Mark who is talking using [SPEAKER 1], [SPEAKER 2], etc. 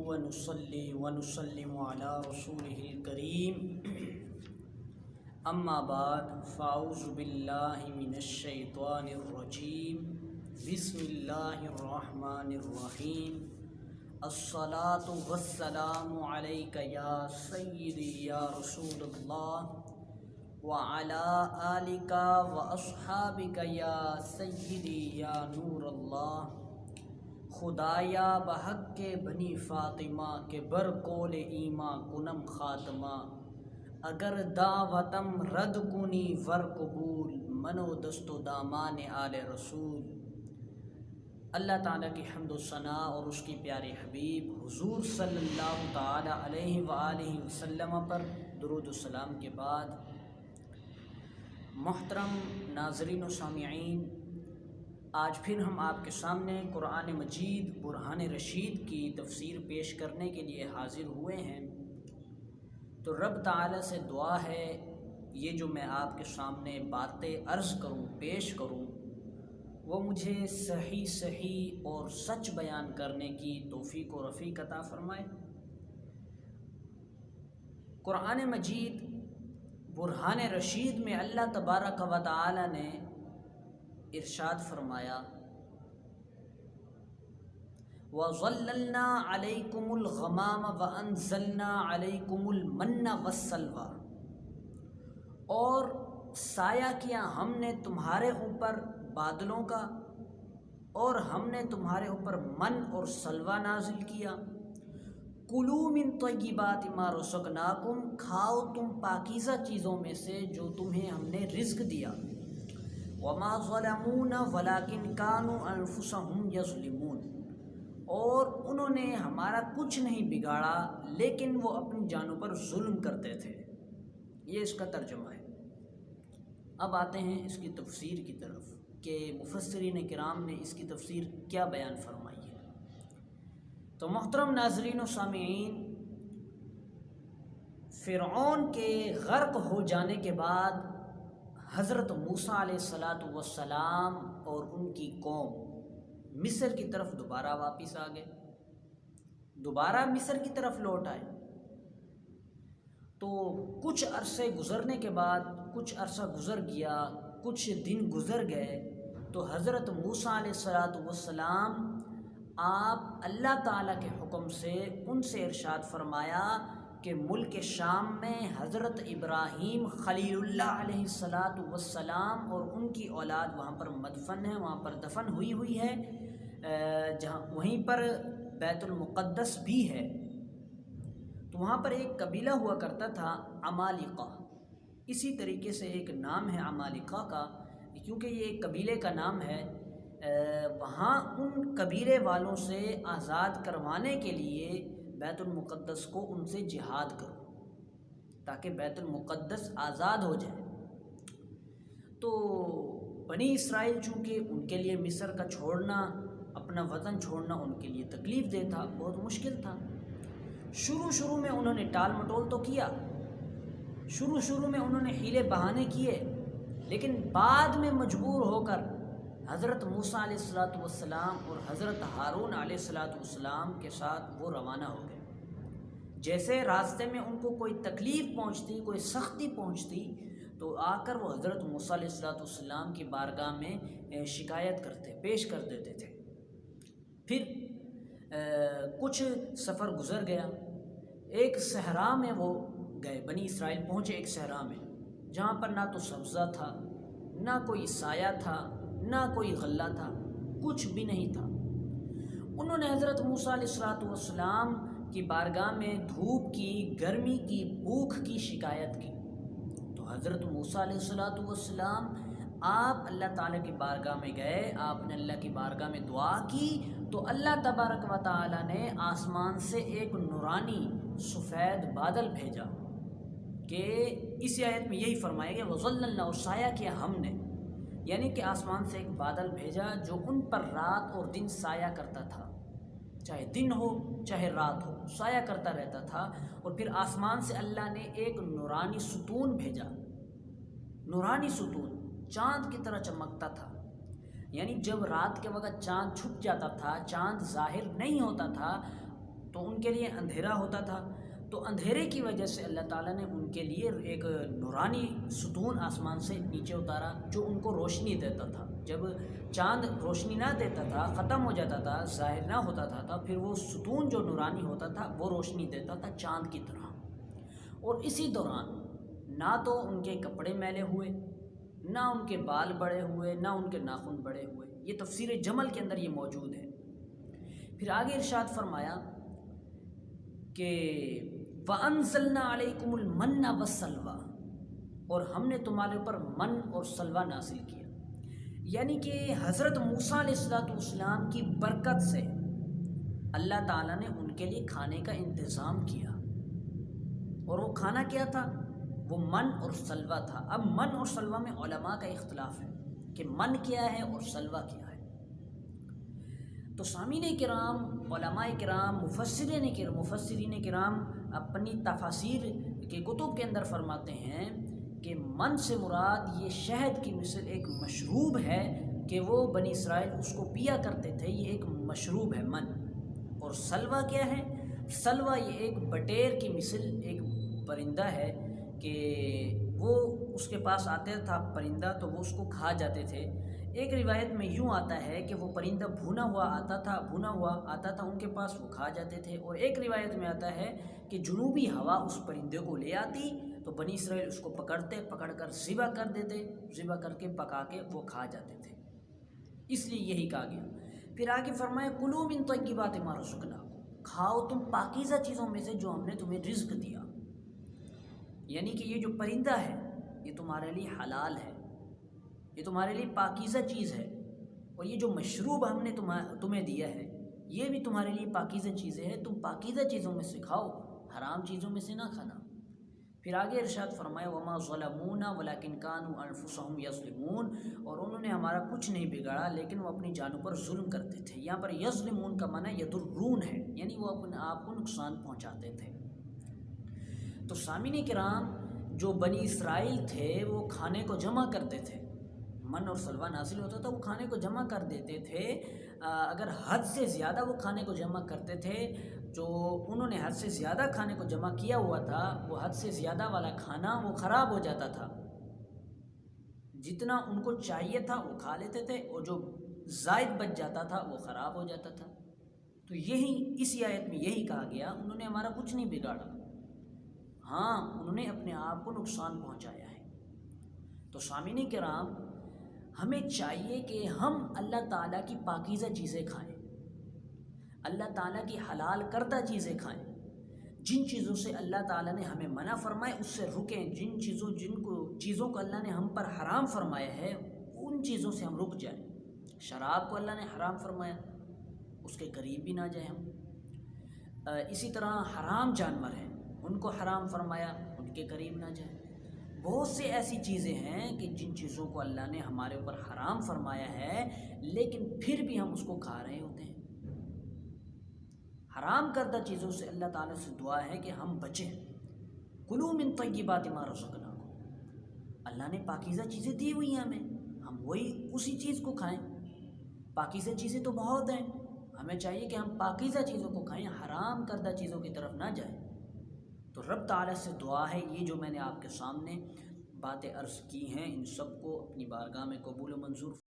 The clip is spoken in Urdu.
[SPEAKER 1] ونصلي ونسلم على رسوله الكريم اما بعد فاعوذ باللہ من الشیطان الرجیم بسم اللہ الرحمن الرحیم الصلاة والسلام علیک یا سیدی یا رسول اللہ وعلى آلک واصحابک یا سیدی یا نور اللہ خدایا بحق کے بنی فاطمہ کے بر کول ایماں کنم خاتمہ اگر دعوتم رد کنی ور قبول منو دست و دامان آل رسول۔ اللہ تعالیٰ کی حمد و ثناء اور اس کی پیارے حبیب حضور صلی اللہ تعالیٰ علیہ وآلہ وسلم پر درود و سلام کے بعد، محترم ناظرین و سامعین، آج پھر ہم آپ کے سامنے قرآن مجید برہان رشید کی تفسیر پیش کرنے کے لیے حاضر ہوئے ہیں۔ تو رب تعالیٰ سے دعا ہے یہ جو میں آپ کے سامنے باتیں عرض کروں، پیش کروں، وہ مجھے صحیح اور سچ بیان کرنے کی توفیق و رفیق عطا فرمائے۔ قرآن مجید برہان رشید میں اللہ تبارک و تعالی نے ارشاد فرمایا وَظَلَّلْنَا عَلَيْكُمُ الْغَمَامَ وَأَنزَلْنَا عَلَيْكُمُ الْمَنَّ وَالسَّلْوَىٰ، اور سایہ کیا ہم نے تمہارے اوپر بادلوں کا، اور ہم نے تمہارے اوپر من اور سلوہ نازل کیا۔ کُلُوا مِن طَیِّبَاتِ مَا رَزَقْنَاکُمْ، کھاؤ تم پاکیزہ چیزوں میں سے جو تمہیں ہم نے رزق دیا۔ وَمَا ظَلَمُونَ وَلَٰكِن كَانُوا أَنفُسَهُمْ يَظْلِمُونَ، اور انہوں نے ہمارا کچھ نہیں بگاڑا لیکن وہ اپنی جانوں پر ظلم کرتے تھے۔ یہ اس کا ترجمہ ہے۔ اب آتے ہیں اس کی تفسیر کی طرف کہ مفسرین کرام نے اس کی تفسیر کیا بیان فرمائی ہے۔ تو محترم ناظرین و سامعین، فرعون کے غرق ہو جانے کے بعد حضرت موسیٰ علیہ السلام اور ان کی قوم مصر کی طرف دوبارہ واپس آ گئے، دوبارہ مصر کی طرف لوٹ آئے۔ تو کچھ عرصے گزرنے کے بعد، کچھ عرصہ گزر گیا، کچھ دن گزر گئے، تو حضرت موسیٰ علیہ السلام آپ اللہ تعالیٰ کے حکم سے ان سے ارشاد فرمایا کہ ملک شام میں حضرت ابراہیم خلیل اللہ علیہ السلام اور ان کی اولاد وہاں پر مدفن ہے، وہاں پر دفن ہوئی ہے، جہاں وہیں پر بیت المقدس بھی ہے۔ تو وہاں پر ایک قبیلہ ہوا کرتا تھا عمالقہ، اسی طریقے سے ایک نام ہے عمالقہ کا، کیونکہ یہ ایک قبیلے کا نام ہے۔ وہاں ان قبیلے والوں سے آزاد کروانے کے لیے بیت المقدس کو ان سے جہاد کرو تاکہ بیت المقدس آزاد ہو جائے۔ تو بنی اسرائیل چونکہ ان کے لیے مصر کا چھوڑنا، اپنا وطن چھوڑنا ان کے لیے تکلیف دہ تھا، بہت مشکل تھا۔ شروع میں انہوں نے ٹال مٹول تو کیا، شروع میں انہوں نے حیلے بہانے کیے، لیکن بعد میں مجبور ہو کر حضرت موسیٰ علیہ السلام اور حضرت ہارون علیہ السلام کے ساتھ وہ روانہ ہو گئے۔ جیسے راستے میں ان کو کوئی تکلیف پہنچتی، کوئی سختی پہنچتی، تو آ کر وہ حضرت موسیٰ علیہ السلام کی بارگاہ میں شکایت کرتے، پیش کر دیتے تھے۔ پھر کچھ سفر گزر گیا، ایک صحرا میں وہ گئے، بنی اسرائیل پہنچے ایک صحرا میں، جہاں پر نہ تو سبزہ تھا، نہ کوئی سایہ تھا، نہ کوئی غلہ تھا، کچھ بھی نہیں تھا۔ انہوں نے حضرت موسیٰ علیہ السلام کی بارگاہ میں دھوپ کی، گرمی کی، بھوک کی شکایت کی۔ تو حضرت موسیٰ علیہ السلام آپ اللہ تعالیٰ کی بارگاہ میں گئے، آپ نے اللہ کی بارگاہ میں دعا کی، تو اللہ تبارک و تعالیٰ نے آسمان سے ایک نورانی سفید بادل بھیجا کہ اسی آیت میں یہی فرمایا گیا وَظَلَّلْنَا، اور سایہ کیا ہم نے، یعنی کہ آسمان سے ایک بادل بھیجا جو ان پر رات اور دن سایہ کرتا تھا، چاہے دن ہو چاہے رات ہو، سایہ کرتا رہتا تھا۔ اور پھر آسمان سے اللہ نے ایک نورانی ستون بھیجا، نورانی ستون چاند کی طرح چمکتا تھا، یعنی جب رات کے وقت چاند چھپ جاتا تھا، چاند ظاہر نہیں ہوتا تھا، تو ان ان کے لیے اندھیرا ہوتا تھا، تو اندھیرے کی وجہ سے اللہ تعالیٰ نے ان کے لیے ایک نورانی ستون آسمان سے نیچے اتارا جو ان کو روشنی دیتا تھا۔ جب چاند روشنی نہ دیتا تھا، ختم ہو جاتا تھا، ظاہر نہ ہوتا تھا، پھر وہ ستون جو نورانی ہوتا تھا وہ روشنی دیتا تھا چاند کی طرح۔ اور اسی دوران نہ تو ان کے کپڑے میلے ہوئے، نہ ان کے بال بڑے ہوئے، نہ ان کے ناخن بڑے ہوئے۔ یہ تفسیر جمل کے اندر یہ موجود ہے۔ پھر آگے ارشاد فرمایا کہ وَأَنزَلْنَا عَلَيْكُمُ الْمَنَّ وَالسَّلْوَىٰ، اور ہم نے تمہارے اوپر من اور سلوہ نازل کیا، یعنی کہ حضرت موسیٰ علیہ السلام کی برکت سے اللہ تعالیٰ نے ان کے لیے کھانے کا انتظام کیا۔ اور وہ کھانا کیا تھا؟ وہ من اور سلوہ تھا۔ اب من اور سلوہ میں علماء کا اختلاف ہے کہ من کیا ہے اور سلوہ کیا ہے۔ تو سامعین کرام، علماء کرام، مفسرین کرام اپنی تفاسیر کے کتب کے اندر فرماتے ہیں کہ من سے مراد یہ شہد کی مثل ایک مشروب ہے کہ وہ بنی اسرائیل اس کو پیا کرتے تھے، یہ ایک مشروب ہے من۔ اور سلوہ کیا ہے؟ سلوہ یہ ایک بٹیر کی مثل ایک پرندہ ہے کہ وہ اس کے پاس آتا تھا پرندہ تو وہ اس کو کھا جاتے تھے۔ ایک روایت میں یوں آتا ہے کہ وہ پرندہ بھونا ہوا آتا تھا ان کے پاس، وہ کھا جاتے تھے۔ اور ایک روایت میں آتا ہے کہ جنوبی ہوا اس پرندے کو لے آتی تو بنی اسرائیل اس کو پکڑ کر ذبح کر دیتے، ذبح کر کے پکا کے وہ کھا جاتے تھے، اس لیے یہی کہا گیا۔ پھر آگے فرمایا کلوا من طیبات ما رزقناکم، کھاؤ تم پاکیزہ چیزوں میں سے جو ہم نے تمہیں رزق دیا، یعنی کہ یہ جو پرندہ ہے یہ تمہارے لیے حلال ہے، یہ تمہارے لیے پاکیزہ چیز ہے، اور یہ جو مشروب ہم نے تمہیں دیا ہے یہ بھی تمہارے لیے پاکیزہ چیزیں ہیں، تم پاکیزہ چیزوں میں سے کھاؤ، حرام چیزوں میں سے نہ کھانا۔ پھر آگے ارشاد فرمایا وما ظلمونا ولکن کانوا انفسهم یظلمون، اور انہوں نے ہمارا کچھ نہیں بگاڑا لیکن وہ اپنی جانوں پر ظلم کرتے تھے۔ یہاں پر یظلمون کا معنی یضرون ہے، یعنی وہ اپنے آپ کو نقصان پہنچاتے تھے۔ تو سامعین کرام، جو بنی اسرائیل تھے وہ کھانے کو جمع کرتے تھے، من اور سلوہ نازل ہوتا تھا، وہ کھانے کو جمع کر دیتے تھے۔ اگر حد سے زیادہ وہ کھانے کو جمع کرتے تھے، جو انہوں نے حد سے زیادہ کھانے کو جمع کیا ہوا تھا، وہ حد سے زیادہ والا کھانا وہ خراب ہو جاتا تھا۔ جتنا ان کو چاہیے تھا وہ کھا لیتے تھے، اور جو زائد بچ جاتا تھا وہ خراب ہو جاتا تھا۔ تو یہی اسی آیت میں یہی کہا گیا انہوں نے ہمارا کچھ نہیں بگاڑا، ہاں انہوں نے اپنے آپ کو نقصان پہنچایا ہے۔ تو سامعین کرام، ہمیں چاہیے کہ ہم اللہ تعالیٰ کی پاکیزہ چیزیں کھائیں، اللہ تعالیٰ کی حلال کردہ چیزیں کھائیں، جن چیزوں سے اللہ تعالیٰ نے ہمیں منع فرمائے اس سے رکیں، جن چیزوں کو اللہ نے ہم پر حرام فرمایا ہے ان چیزوں سے ہم رک جائیں۔ شراب کو اللہ نے حرام فرمایا، اس کے قریب بھی نہ جائیں ہم۔ اسی طرح حرام جانور ہیں، ان کو حرام فرمایا، ان کے قریب نہ جائیں۔ بہت سے ایسی چیزیں ہیں کہ جن چیزوں کو اللہ نے ہمارے اوپر حرام فرمایا ہے لیکن پھر بھی ہم اس کو کھا رہے ہوتے ہیں۔ حرام کردہ چیزوں سے اللہ تعالیٰ سے دعا ہے کہ ہم بچیں۔ کلوا من طیبات ما رزقناکم، اللہ نے پاکیزہ چیزیں دی ہوئی ہیں ہمیں، ہم وہی اسی چیز کو کھائیں۔ پاکیزہ چیزیں تو بہت ہیں، ہمیں چاہیے کہ ہم پاکیزہ چیزوں کو کھائیں، حرام کردہ چیزوں کی طرف نہ جائیں۔ تو رب تعالیٰ سے دعا ہے یہ جو میں نے آپ کے سامنے باتیں عرض کی ہیں ان سب کو اپنی بارگاہ میں قبول و منظور